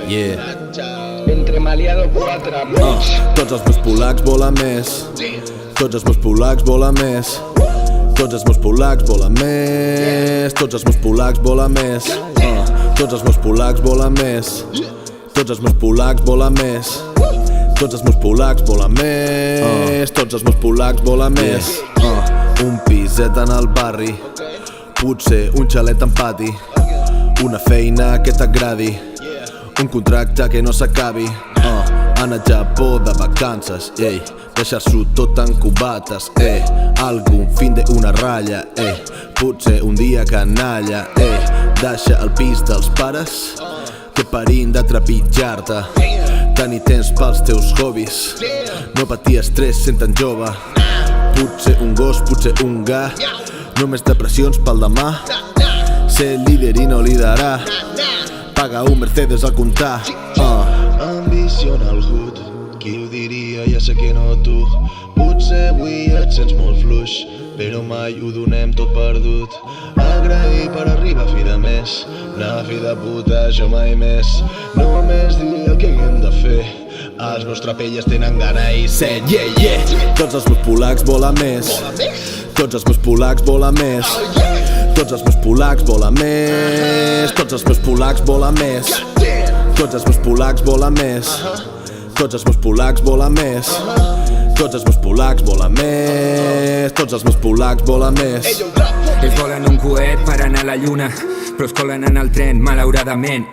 Yeah. Entre Maliado 4 Tots els meus polacs volen més. Tots els meus polacs volen més. Tots els meus polacs volen més. Tots els meus polacs volen més. Tots els meus polacs volen més. Tots els meus polacs volen més. Tots els meus polacs volen més. Tots els meus polacs volen més. Un piset en el barri, potser un xalet en pati, una feina que t'agradi, un contracte que no s'acabi, anar a Japó de vacances, deixar-s'ho tot en cubates, algun fin de una ratlla, potser un dia canalla, deixa el pis dels pares que parin de trepitjar-te, tenir temps pels teus hobbies, no patir estrès sent tan jove, potser un gos, potser un gat, només depressions pel demà, ser líder i no liderar, pagar un Mercedes al comptar. Ambiciona el hood, qui ho diria, ja sé que no tu. Potser avui et sents molt fluix, però mai ho donem tot perdut. Agrair per arribar a fi de mes, anar a fi de puta, jo mai més. Només dir el que haguem de fer, els meus trapelles tenen gana i set, Tots els meus polacs volen més. Tots els meus polacs volen més. Tots els meus polacs volen més. Tots els meus polacs volen més. Tots els meus polacs volen més. Tots els meus polacs volen més. Tots els meus polacs volen més. Tots els meus polacs volen més. Ells volen un coet per anar a la lluna, però es colen en el tren, malauradament.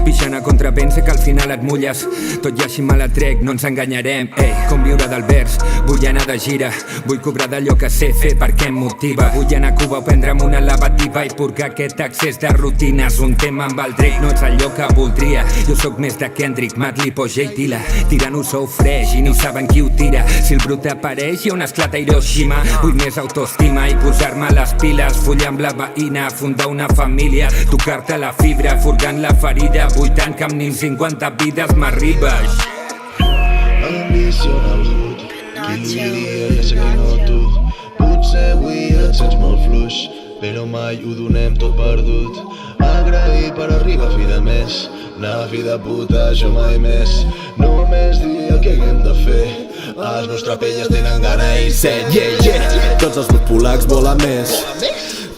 Pixant a contravent, sé que al final et mulles. Tot i així me la trec, no ens enganyarem. Com viure del vers, vull anar de gira, vull cobrar d'allò que sé fer perquè em motiva. Vull anar a Cuba o prendre'm una lavativa i purgar aquest accés de rutines. Un tema amb el Drake no és allò que voldria. Jo sóc més de Kendrick, Madlib o Jay Dilla. Tirant-ho sou fresh i ni saben qui ho tira. Si el brut apareix hi ha un esclat a Hiroshima. Vull més autoestima i posar-me les piles, follar amb la veïna, fundar una família, tocar-te la fibra, furgant la ferida. Vull tant que amb ni 50 vides m'arribes. Ambiciona el hood, qui ho diria, ja sé que no tu. Potser avui et sents molt fluix, però mai ho donem tot perdut. Agrair per arribar a fi de mes, anar a fi de puta, jo mai més. Només dir el que haguem de fer, els meus trapelles tenen gana i set, Tots els meus polacs volen més.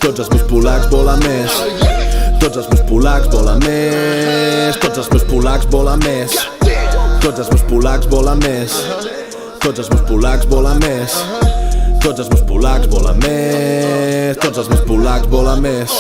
Tots els meus polacs volen més. Tots els meus polacs volen més. Tots els meus polacs volen més. Tots els meus polacs volen més. Tots els meus polacs volen més. Tots els meus polacs volen més. Tots els meus polacs volen més.